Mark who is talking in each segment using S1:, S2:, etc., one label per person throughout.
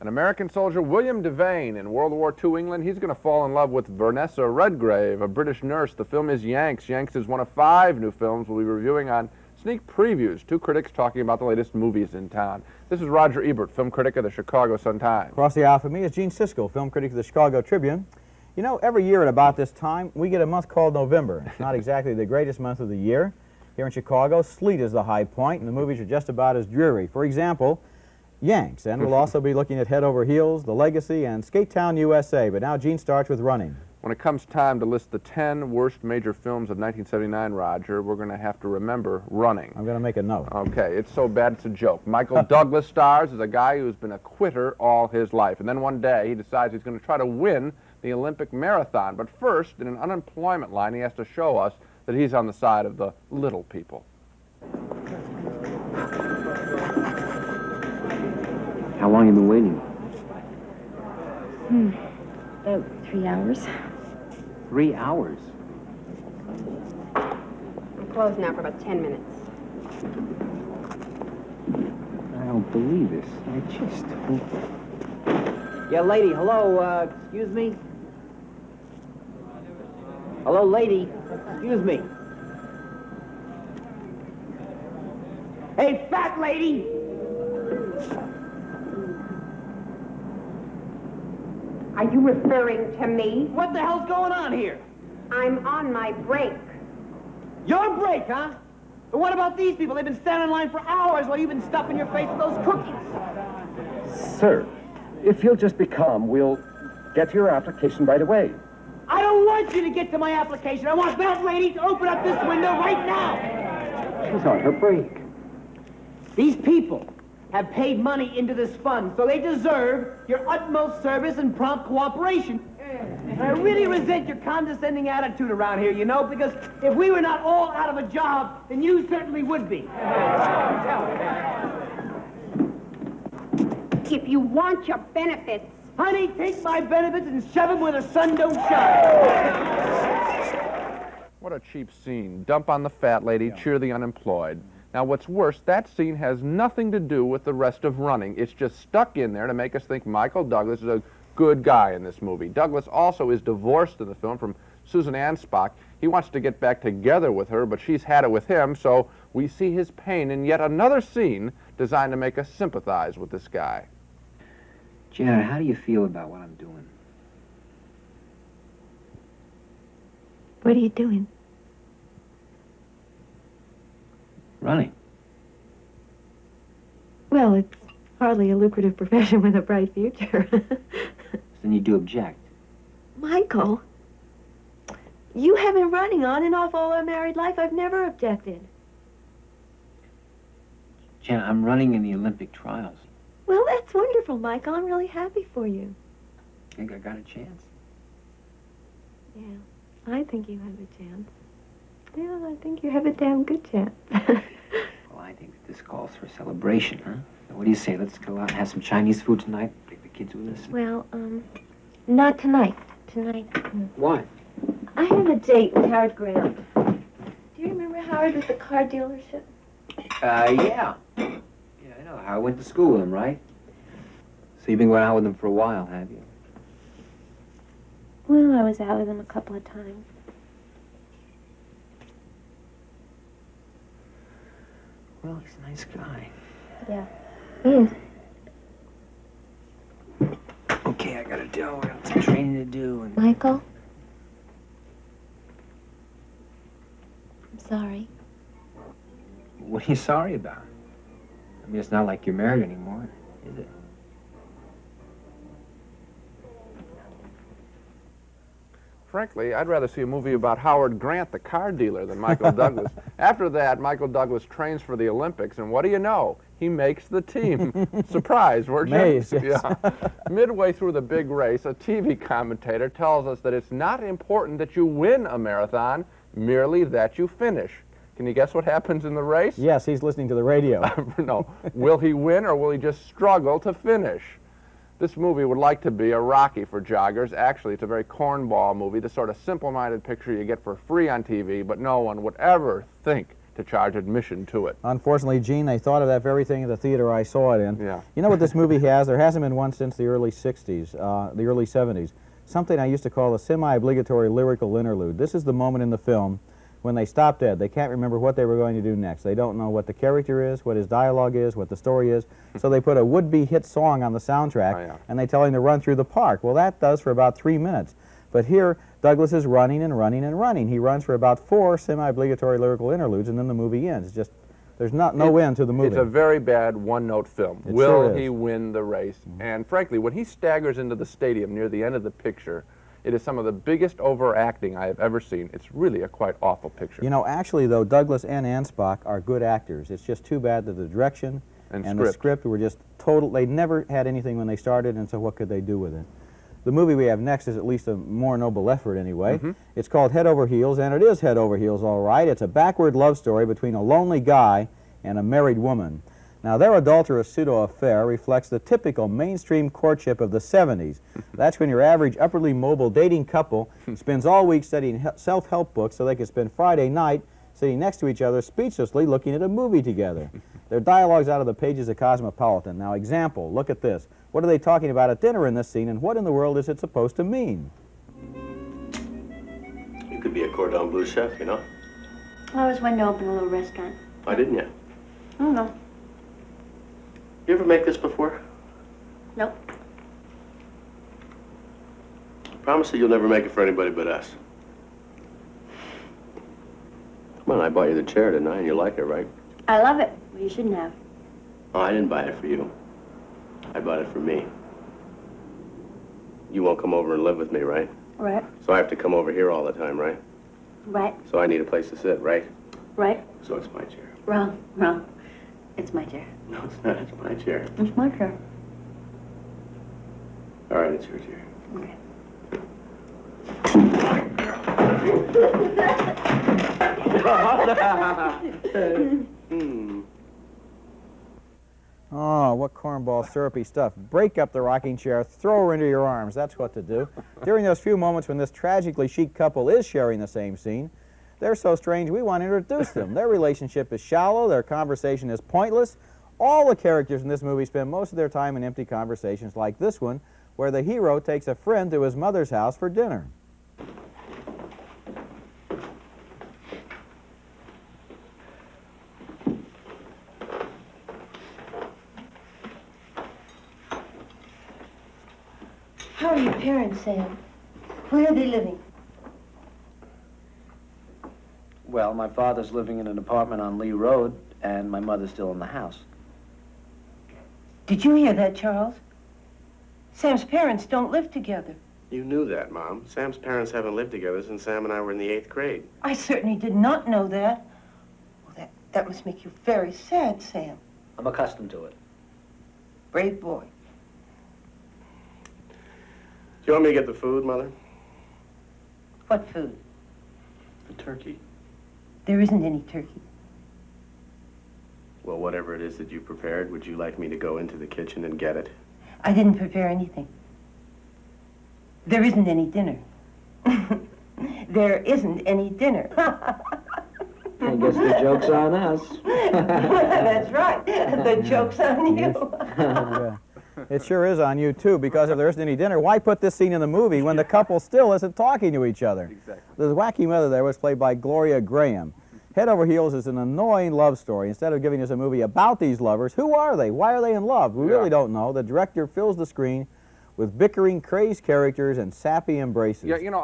S1: American soldier William Devane in World War II England. He's going to fall in love with Vanessa Redgrave, a British nurse. The film is Yanks. Yanks is one of 5 new films we'll be reviewing on Sneak Previews. 2 critics talking about the latest movies in town. This is Roger Ebert, film critic of the Chicago Sun-Times.
S2: Across the aisle from me is Gene Siskel, film critic of the Chicago Tribune. You know, every year at about this time, we get a month called November. It's not exactly the greatest month of the year. Here in Chicago, sleet is the high point, and the movies are just about as dreary. For example, Yanks, and we'll also be looking at Head Over Heels, The Legacy, and Skatetown U.S.A. But now Gene starts with running.
S1: When it comes time to list the 10 worst major films of 1979, Roger, we're going to have to remember running.
S2: I'm going to make a note.
S1: Okay, it's so bad it's a joke. Michael Douglas stars as a guy who's been a quitter all his life. And then one day he decides he's going to try to win the Olympic marathon. But first, in an unemployment line, he has to show us that he's on the side of the little people.
S3: How long have you been waiting?
S4: About 3 hours.
S3: 3 hours?
S4: I'm closed now for about 10 minutes.
S3: I don't believe this. I just... Yeah, lady, hello, excuse me? Hello, lady, excuse me. Hey, fat lady!
S4: Are you referring to me?
S3: What the hell's going on here?
S4: I'm on my break.
S3: Your break, huh? But what about these people? They've been standing in line for hours while you've been stuffing your face with those cookies.
S5: Sir, if you'll just be calm, we'll get to your application right away.
S3: I don't want you to get to my application. I want that lady to open up this window right now.
S5: She's on her break.
S3: These people have paid money into this fund, so they deserve your utmost service and prompt cooperation. And I really resent your condescending attitude around here, you know, because if we were not all out of a job, then you certainly would be.
S4: If you want your benefits...
S3: Honey, take my benefits and shove them where the sun don't shine.
S1: What a cheap scene. Dump on the fat lady, cheer the unemployed. Now, what's worse, that scene has nothing to do with the rest of running. It's just stuck in there to make us think Michael Douglas is a good guy in this movie. Douglas also is divorced in the film from Susan Anspach. He wants to get back together with her, but she's had it with him, so we see his pain in yet another scene designed to make us sympathize with this guy.
S3: Janet, how do you feel about what I'm doing?
S6: What are you doing?
S3: Running.
S6: Well, it's hardly a lucrative profession with a bright future.
S3: Then you do object.
S6: Michael, you have been running on and off all our married life. I've never objected.
S3: Janet, I'm running in the Olympic trials.
S6: Well, that's wonderful, Michael. I'm really happy for you.
S3: Think I got a chance?
S6: Yeah, I think you have a chance. Yeah, I think you have a damn good chance.
S3: Well, I think that this calls for a celebration, huh? So what do you say? Let's go out and have some Chinese food tonight. Take the kids with us.
S6: Well, not tonight. Tonight.
S3: Why?
S6: I have a date with Howard Grant. Do you remember Howard with the car dealership?
S3: Yeah. Yeah, I know. I went to school with him, right? So you've been going out with him for a while, have you?
S6: Well, I was out with him a couple of times.
S3: Well, he's a nice guy.
S6: Yeah, he is.
S3: Okay, I got some training to do. And...
S6: Michael? I'm sorry.
S3: What are you sorry about? I mean, it's not like you're married anymore, is it?
S1: Frankly, I'd rather see a movie about Howard Grant, the car dealer, than Michael Douglas. After that, Michael Douglas trains for the Olympics, and what do you know? He makes the team. Surprise, weren't you?
S2: Maze, yes.
S1: Yeah. Midway through the big race, a TV commentator tells us that it's not important that you win a marathon, merely that you finish. Can you guess what happens in the race?
S2: Yes, he's listening to the radio.
S1: No. Will he win or will he just struggle to finish? This movie would like to be a Rocky for joggers. Actually, it's a very cornball movie, the sort of simple-minded picture you get for free on TV, but no one would ever think to charge admission to it.
S2: Unfortunately, Gene, they thought of that very thing at the theater I saw it in.
S1: Yeah.
S2: You know what this movie has? There hasn't been one since the early 60s, the early 70s. Something I used to call a semi-obligatory lyrical interlude. This is the moment in the film when they stop dead. They can't remember what they were going to do next. They don't know what the character is, what his dialogue is, what the story is. So they put a would-be hit song on the soundtrack, and they tell him to run through the park. Well, that does for about 3 minutes. But here, Douglas is running and running and running. He runs for about 4 semi-obligatory lyrical interludes, and then the movie ends. It's just, there's no end to the movie.
S1: It's a very bad one-note film.
S2: It
S1: Will
S2: sure
S1: he
S2: is.
S1: win the race? And frankly, when he staggers into the stadium near the end of the picture, it is some of the biggest overacting I have ever seen. It's really a quite awful picture.
S2: You know, actually, though, Douglas and Ansbach are good actors. It's just too bad that the direction and the script were just total. They never had anything when they started, and so what could they do with it? The movie we have next is at least a more noble effort, anyway. It's called Head Over Heels, and it is head over heels, all right. It's a backward love story between a lonely guy and a married woman. Now, their adulterous pseudo-affair reflects the typical mainstream courtship of the 70s. That's when your average upwardly mobile dating couple spends all week studying self-help books so they can spend Friday night sitting next to each other speechlessly looking at a movie together. Their dialogue's out of the pages of Cosmopolitan. Now, example, look at this. What are they talking about at dinner in this scene, and what in the world is it supposed to mean?
S7: You could be a cordon bleu chef, you know?
S6: I always wanted to open a little restaurant.
S7: Why didn't you?
S6: I don't know.
S7: You ever make this before?
S6: Nope.
S7: Promise that you'll never make it for anybody but us. Come on, I bought you the chair, didn't I? And you like it, right?
S6: I love it. Well, you shouldn't have.
S7: Oh, I didn't buy it for you. I bought it for me. You won't come over and live with me, right?
S6: Right.
S7: So I have to come over here all the time, right?
S6: Right.
S7: So I need a place to sit, right?
S6: Right.
S7: So it's my chair.
S6: Wrong. Wrong. It's my chair.
S7: No, it's not. It's my chair.
S6: It's my chair.
S7: All right, it's your chair.
S6: Okay.
S2: Oh, what cornball syrupy stuff. Break up the rocking chair, throw her into your arms. That's what to do. During those few moments when this tragically chic couple is sharing the same scene, they're so strange we want to introduce them. Their relationship is shallow, their conversation is pointless. All the characters in this movie spend most of their time in empty conversations like this one, where the hero takes a friend to his mother's house for dinner.
S6: How are your parents, Sam? Where are they living?
S8: Well, my father's living in an apartment on Lee Road, and my mother's still in the house.
S9: Did you hear that, Charles? Sam's parents don't live together.
S7: You knew that, Mom. Sam's parents haven't lived together since Sam and I were in the 8th grade.
S9: I certainly did not know that. Well, that must make you very sad, Sam.
S8: I'm accustomed to it.
S9: Brave boy.
S7: Do you want me to get the food, Mother?
S9: What food?
S7: The turkey.
S9: There isn't any turkey.
S7: Well, whatever it is that you prepared, would you like me to go into the kitchen and get it?
S9: I didn't prepare anything. There isn't any dinner. There isn't any dinner.
S8: I guess the joke's on us.
S9: That's right. The joke's on you.
S2: Yeah. It sure is on you, too, because if there isn't any dinner, why put this scene in the movie when the couple still isn't talking to each other?
S1: Exactly.
S2: The wacky mother there was played by Gloria Graham. Head Over Heels is an annoying love story. Instead of giving us a movie about these lovers, who are they? Why are they in love? We really don't know. The director fills the screen with bickering, crazed characters and sappy embraces.
S1: Yeah, you know,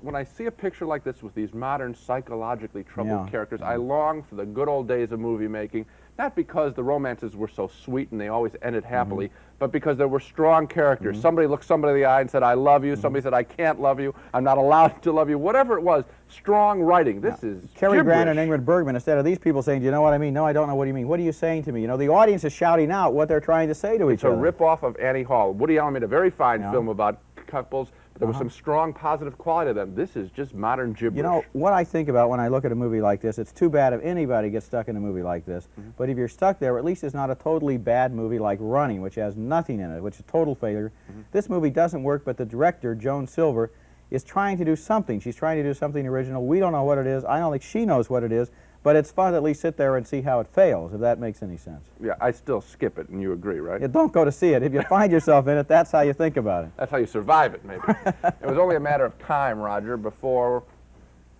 S1: when I see a picture like this with these modern psychologically troubled characters, I long for the good old days of movie making, not because the romances were so sweet and they always ended happily, but because there were strong characters. Somebody looked somebody in the eye and said, I love you. Somebody said, I can't love you. I'm not allowed to love you. Whatever it was, strong writing. This is
S2: Cary Grant and
S1: gibberish.
S2: Ingrid Bergman, instead of these people saying, do you know what I mean? No, I don't know what you mean. What are you saying to me? You know, the audience is shouting out what they're trying to say to each
S1: It's a
S2: other.
S1: rip-off of Annie Hall. Woody Allen made a very fine film about couples but there was some strong positive quality to them. This is just modern gibberish.
S2: You know, what I think about when I look at a movie like this, it's too bad if anybody gets stuck in a movie like this, but if you're stuck there, at least it's not a totally bad movie like Running, which has nothing in it, which is a total failure. This movie doesn't work, but the director, Joan Silver, is trying to do something. She's trying to do something original. We don't know what it is. I don't think she knows what it is, but it's fun to at least sit there and see how it fails, if that makes any sense.
S1: Yeah, I still skip it, and you agree, right?
S2: Yeah, don't go to see it. If you find yourself in it, that's how you think about it.
S1: That's how you survive it, maybe. It was only a matter of time, Roger, before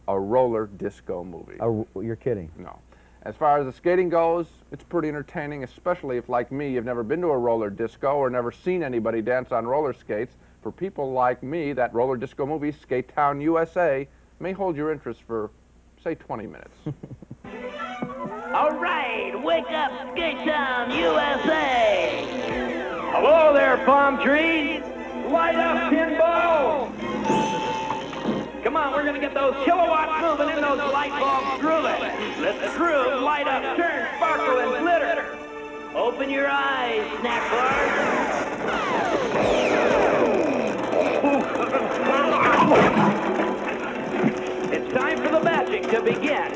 S1: a roller disco movie.
S2: You're kidding.
S1: No. As far as the skating goes, it's pretty entertaining, especially if, like me, you've never been to a roller disco or never seen anybody dance on roller skates. For people like me, that roller disco movie, Skatetown U.S.A., may hold your interest for, say, 20 minutes.
S3: All right, wake up, Skatetown U.S.A. Hello there, palm trees. Light up, pinball. Come on, we're going to get those kilowatts moving in those light bulbs grooving. Let the groove light up, turn, sparkle, and glitter. Open your eyes, snack bars. It's time for the magic to begin.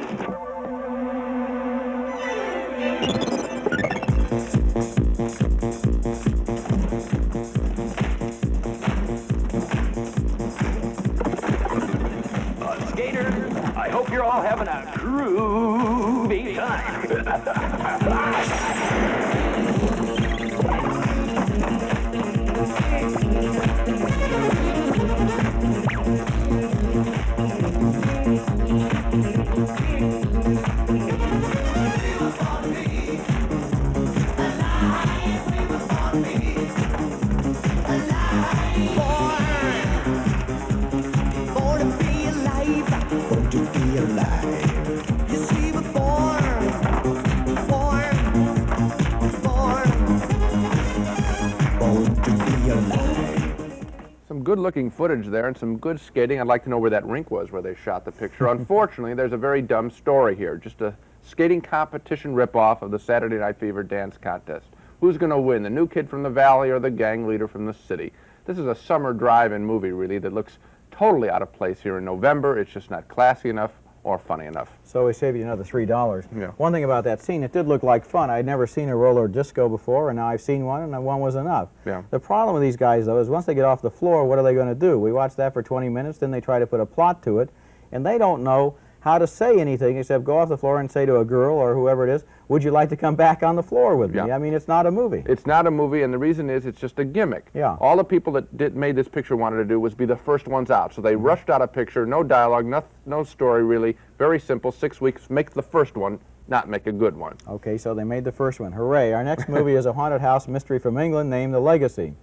S3: Skaters, I hope you're all having a groovy time.
S1: Some good-looking footage there and some good skating. I'd like to know where that rink was where they shot the picture. Unfortunately, there's a very dumb story here. Just a skating competition ripoff of the Saturday Night Fever dance contest. Who's going to win, the new kid from the valley or the gang leader from the city? This is a summer drive-in movie, really, that looks totally out of place here in November. It's just not classy enough or funny enough.
S2: So we saved you another $3.
S1: Yeah.
S2: One thing about that scene, it did look like fun. I'd never seen a roller disco before, and now I've seen one, and one was enough.
S1: Yeah.
S2: The problem with these guys, though, is once they get off the floor, what are they going to do? We watch that for 20 minutes, then they try to put a plot to it, and they don't know how to say anything except go off the floor and say to a girl or whoever it is, would you like to come back on the floor with me?
S1: Yeah.
S2: I mean, it's not a movie.
S1: It's not a movie, and the reason is it's just a gimmick.
S2: Yeah.
S1: All the people that made this picture wanted to do was be the first ones out. So they rushed out a picture, no dialogue, no story really, very simple, 6 weeks, make the first one, not make a good one.
S2: Okay, so they made the first one. Hooray. Our next movie is a haunted house mystery from England named The Legacy.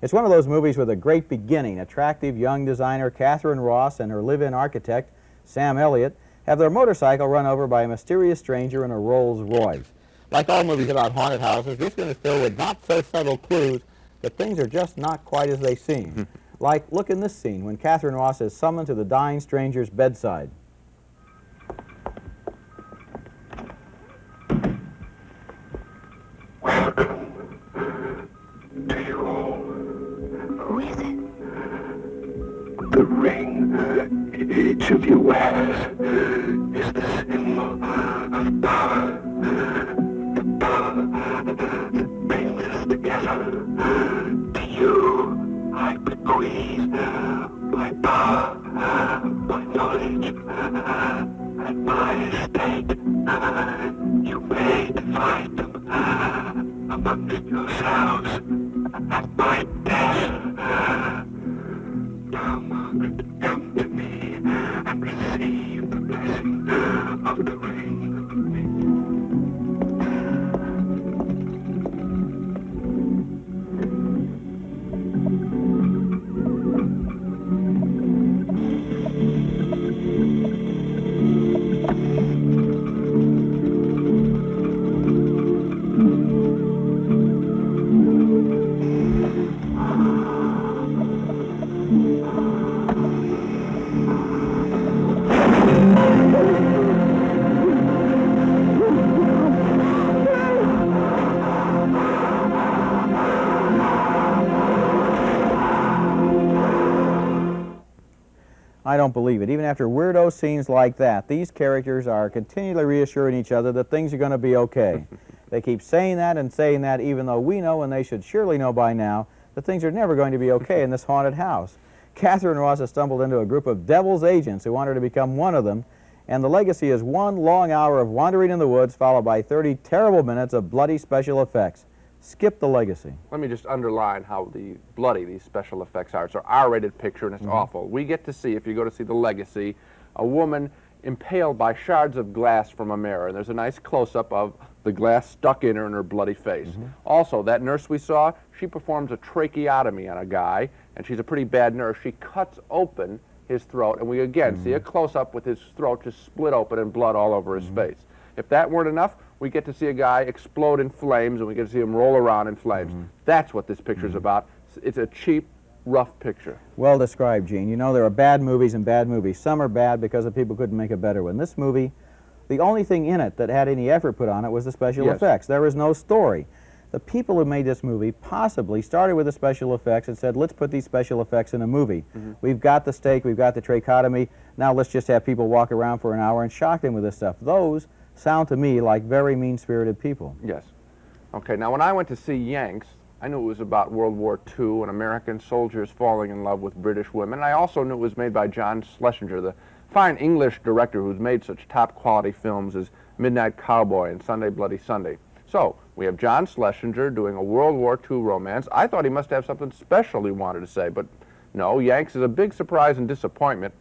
S2: It's one of those movies with a great beginning. Attractive young designer Catherine Ross and her live-in architect, Sam Elliott, have their motorcycle run over by a mysterious stranger in a Rolls Royce. Like all movies about haunted houses, this one is filled with not-so-subtle clues that things are just not quite as they seem. Like, look in this scene when Catherine Ross is summoned to the dying stranger's bedside.
S10: Welcome to you all.
S6: Who is it?
S10: The ring each of you wears is the symbol of power. The power that brings us together. To you, I bequeath my power, my knowledge, and my estate. You may divide them amongst yourselves at my death. Now, Margaret, come to me and receive the blessing of the ring.
S2: I don't believe it. Even after weirdo scenes like that, these characters are continually reassuring each other that things are going to be okay. They keep saying that and saying that, even though we know, and they should surely know by now, that things are never going to be okay in this haunted house. Catherine Ross has stumbled into a group of devil's agents who want her to become one of them, and the legacy is one long hour of wandering in the woods, followed by 30 terrible minutes of bloody special effects. Skip the legacy.
S1: Let me just underline how bloody these special effects are. It's an R-rated picture, and it's awful. We get to see, if you go to see The Legacy, a woman impaled by shards of glass from a mirror, and there's a nice close-up of the glass stuck in her and her bloody face. Also, that nurse we saw, she performs a tracheotomy on a guy, and she's a pretty bad nurse. She cuts open his throat, and we again see a close-up with his throat just split open and blood all over his face. If that weren't enough, we get to see a guy explode in flames, and we get to see him roll around in flames. That's what this picture's about. It's a cheap, rough picture.
S2: Well described, Gene. You know, there are bad movies and bad movies. Some are bad because the people couldn't make a better one. This movie, the only thing in it that had any effort put on it was the special effects. There was no story. The people who made this movie possibly started with the special effects and said, let's put these special effects in a movie. We've got the stake, we've got the tracheotomy, now let's just have people walk around for an hour and shock them with this stuff. Those sound to me like very mean-spirited people.
S1: Yes. Okay, now when I went to see Yanks, I knew it was about World War II and American soldiers falling in love with British women. I also knew it was made by John Schlesinger, the fine English director who's made such top-quality films as Midnight Cowboy and Sunday Bloody Sunday. So, we have John Schlesinger doing a World War II romance. I thought he must have something special he wanted to say, but no, Yanks is a big surprise and disappointment.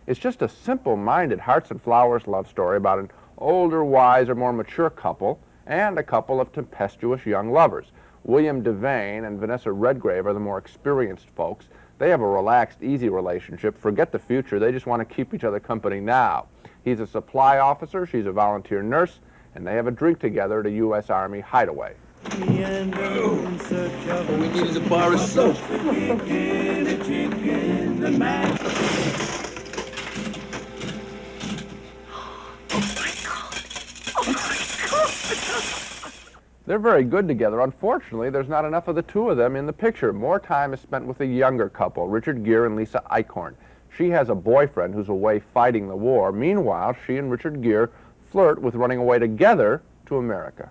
S1: It's just a simple-minded Hearts and Flowers love story about an older, wiser, more mature couple and a couple of tempestuous young lovers. William Devane and Vanessa Redgrave are the more experienced folks. They have a relaxed, easy relationship. Forget the future. They just want to keep each other company now. He's a supply officer, she's a volunteer nurse, and they have a drink together at a U.S. Army hideaway.
S11: We needed a bar of soap.
S1: They're very good together. Unfortunately, there's not enough of the two of them in the picture. More time is spent with the younger couple, Richard Gere and Lisa Eichhorn. She has a boyfriend who's away fighting the war. Meanwhile, she and Richard Gere flirt with running away together to America.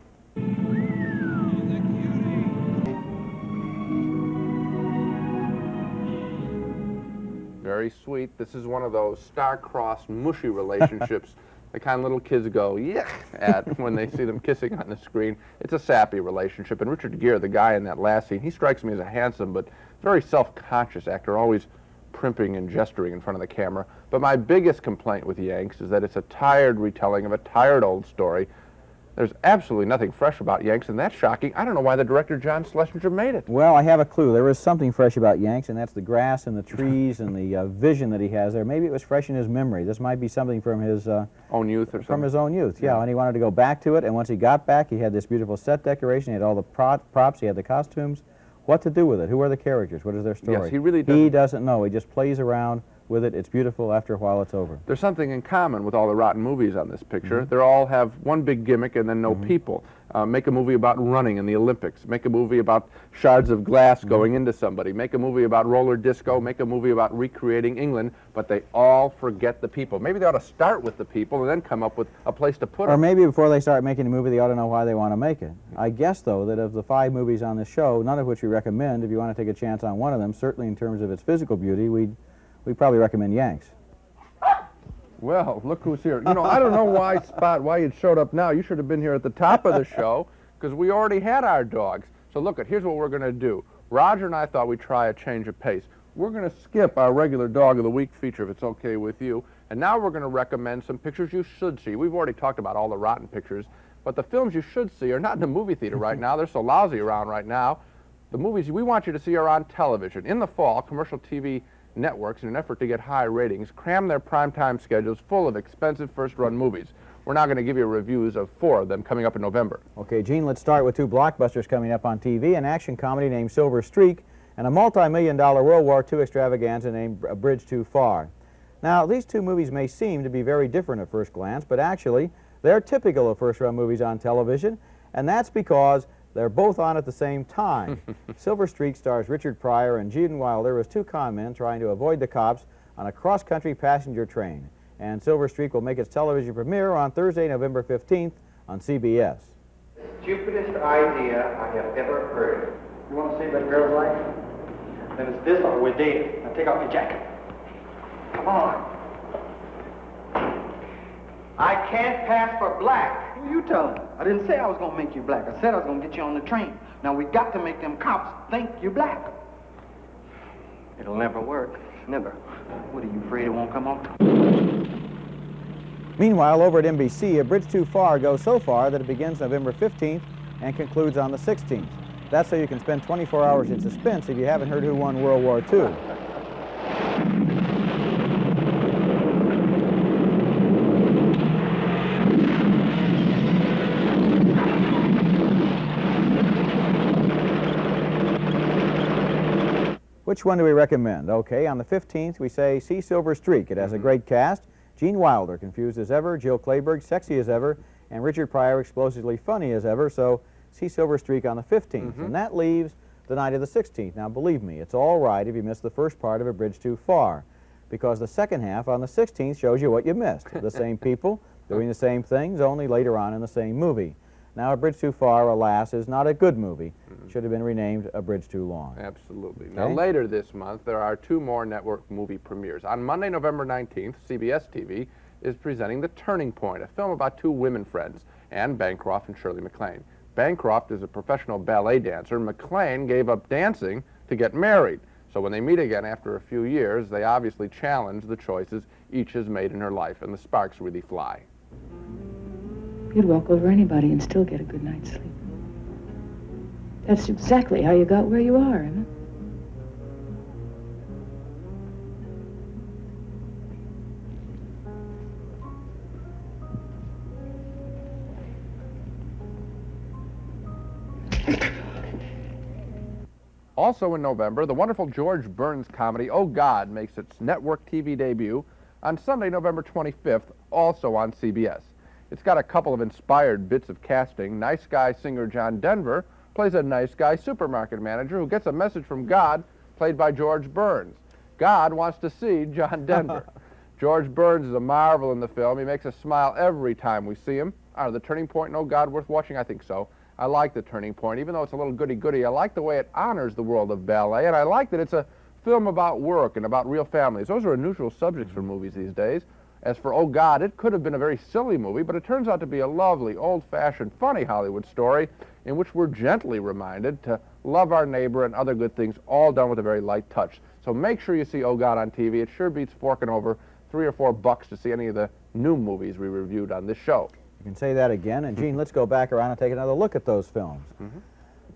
S1: Very sweet. This is one of those star-crossed, mushy relationships, the kind little kids go, yuck, at when they see them kissing on the screen. It's a sappy relationship. And Richard Gere, the guy in that last scene, he strikes me as a handsome but very self-conscious actor, always primping and gesturing in front of the camera. But my biggest complaint with Yanks is that it's a tired retelling of a tired old story. There's absolutely nothing fresh about Yanks, and that's shocking. I don't know why the director, John Schlesinger, made it.
S2: Well, I have a clue. There is something fresh about Yanks, and that's the grass and the trees and the vision that he has there. Maybe it was fresh in his memory. This might be something from his
S1: own youth or something.
S2: From his own youth, yeah. And he wanted to go back to it, and once he got back, he had this beautiful set decoration. He had all the props. He had the costumes. What to do with it? Who are the characters? What is their story?
S1: Yes, he really doesn't.
S2: He doesn't know. He just plays around with it. It's beautiful. After a while, it's over.
S1: There's something in common with all the rotten movies on this picture. They all have one big gimmick and then no people. Make a movie about running in the Olympics. Make a movie about shards of glass going into somebody. Make a movie about roller disco. Make a movie about recreating England. But they all forget the people. Maybe they ought to start with the people and then come up with a place to put them.
S2: Or maybe before they start making a movie, they ought to know why they want to make it. I guess, though, that of the 5 movies on the show, none of which we recommend, if you want to take a chance on one of them, certainly in terms of its physical beauty, we'd probably recommend Yanks.
S1: Well, look who's here. You know, I don't know why you showed up now. You should have been here at the top of the show, because we already had our dogs. So look, here's what we're going to do. Roger and I thought we'd try a change of pace. We're going to skip our regular Dog of the Week feature, if it's okay with you, and now we're going to recommend some pictures you should see. We've already talked about all the rotten pictures, but the films you should see are not in the movie theater right now. They're so lousy around right now. The movies we want you to see are on television. In the fall, commercial TV networks, in an effort to get high ratings, cram their primetime schedules full of expensive first-run movies. We're now going to give you reviews of 4 of them coming up in November.
S2: Okay, Gene, let's start with 2 blockbusters coming up on TV, an action comedy named Silver Streak, and a multi-million-dollar World War II extravaganza named A Bridge Too Far. Now, these 2 movies may seem to be very different at first glance, but actually, they're typical of first-run movies on television, and that's because they're both on at the same time. Silver Streak stars Richard Pryor and Gene Wilder as 2 con men trying to avoid the cops on a cross-country passenger train. And Silver Streak will make its television premiere on Thursday, November 15th on CBS.
S12: Stupidest idea I have ever heard. You want to save that girl's life? Then it's this or we're dating. Now take off your jacket. Come on. I can't pass for black.
S13: Who you telling? I didn't say I was going to make you black. I said I was going to get you on the train. Now we got to make them cops think you're black.
S12: It'll never work. Never.
S13: What, are you afraid it won't come off?
S2: Meanwhile, over at NBC, A Bridge Too Far goes so far that it begins November 15th and concludes on the 16th. That's so you can spend 24 hours in suspense if you haven't heard who won World War II. Which one do we recommend? Okay, on the 15th, we say see Silver Streak. It has a great cast. Gene Wilder, confused as ever, Jill Clayburgh, sexy as ever, and Richard Pryor, explosively funny as ever, so see Silver Streak on the 15th. And that leaves the night of the 16th. Now, believe me, it's all right if you missed the first part of A Bridge Too Far, because the second half on the 16th shows you what you missed. The same people doing the same things, only later on in the same movie. Now, A Bridge Too Far, alas, is not a good movie. Should have been renamed A Bridge Too Long.
S1: Absolutely. Now, later this month, there are 2 more network movie premieres. On Monday, November 19th, CBS TV is presenting The Turning Point, a film about 2 women friends, Anne Bancroft and Shirley MacLaine. Bancroft is a professional ballet dancer. MacLaine gave up dancing to get married. So when they meet again after a few years, they obviously challenge the choices each has made in her life, and the sparks really fly.
S14: You'd walk over anybody and still get a good night's sleep. That's exactly how you got where you are, Emma.
S1: Also in November, the wonderful George Burns comedy Oh God makes its network TV debut on Sunday, November 25th, also on CBS. It's got a couple of inspired bits of casting. Nice guy singer John Denver plays a nice guy supermarket manager who gets a message from God, played by George Burns. God wants to see John Denver. George Burns is a marvel in the film. He makes us smile every time we see him. Are The Turning Point and Oh God worth watching? I think so. I like The Turning Point. Even though it's a little goody-goody, I like the way it honors the world of ballet, and I like that it's a film about work and about real families. Those are unusual subjects for movies these days. As for Oh God, it could have been a very silly movie, but it turns out to be a lovely, old-fashioned, funny Hollywood story in which we're gently reminded to love our neighbor and other good things, all done with a very light touch. So make sure you see Oh God on TV. It sure beats forking over $3 or $4 to see any of the new movies we reviewed on this show.
S2: You can say that again. And, Gene, let's go back around and take another look at those films.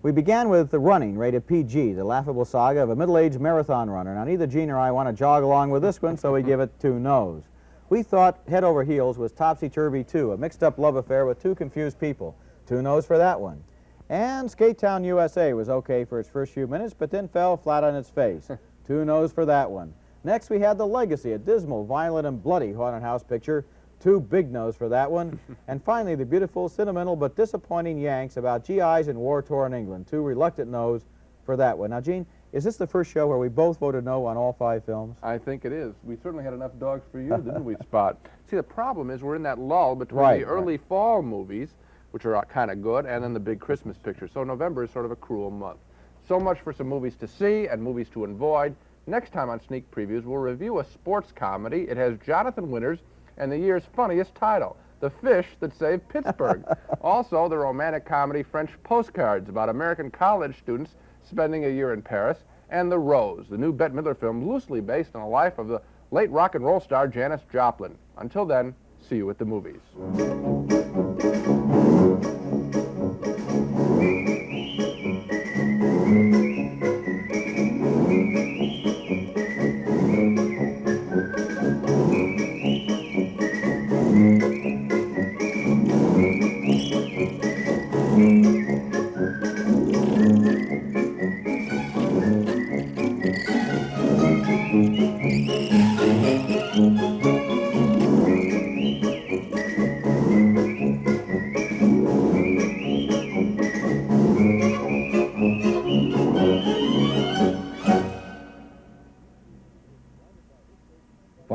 S2: We began with The Running, rated PG, the laughable saga of a middle-aged marathon runner. Now, neither Gene or I want to jog along with this one, so we give it 2 no's. We thought Head Over Heels was Topsy-Turvy 2, a mixed-up love affair with 2 confused people. 2 no's for that one. And Skatetown USA was okay for its first few minutes, but then fell flat on its face. 2 no's for that one. Next, we had The Legacy, a dismal, violent, and bloody haunted house picture. 2 big no's for that one. And finally, the beautiful, sentimental, but disappointing Yanks about GIs in war-torn England. 2 reluctant no's for that one. Now, Gene, is this the first show where we both voted no on all 5 films?
S1: I think it is. We certainly had enough dogs for you, didn't we, Spot? See, the problem is we're in that lull between the early fall movies, which are kind of good, and then the big Christmas picture. So November is sort of a cruel month. So much for some movies to see and movies to avoid. Next time on Sneak Previews, we'll review a sports comedy. It has Jonathan Winters and the year's funniest title, The Fish That Saved Pittsburgh. Also, the romantic comedy French Postcards about American college students spending a year in Paris, and The Rose, the new Bette Midler film loosely based on the life of the late rock and roll star Janis Joplin. Until then, see you at the movies.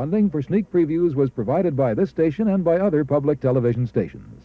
S15: Funding for sneak previews was provided by this station and by other public television stations.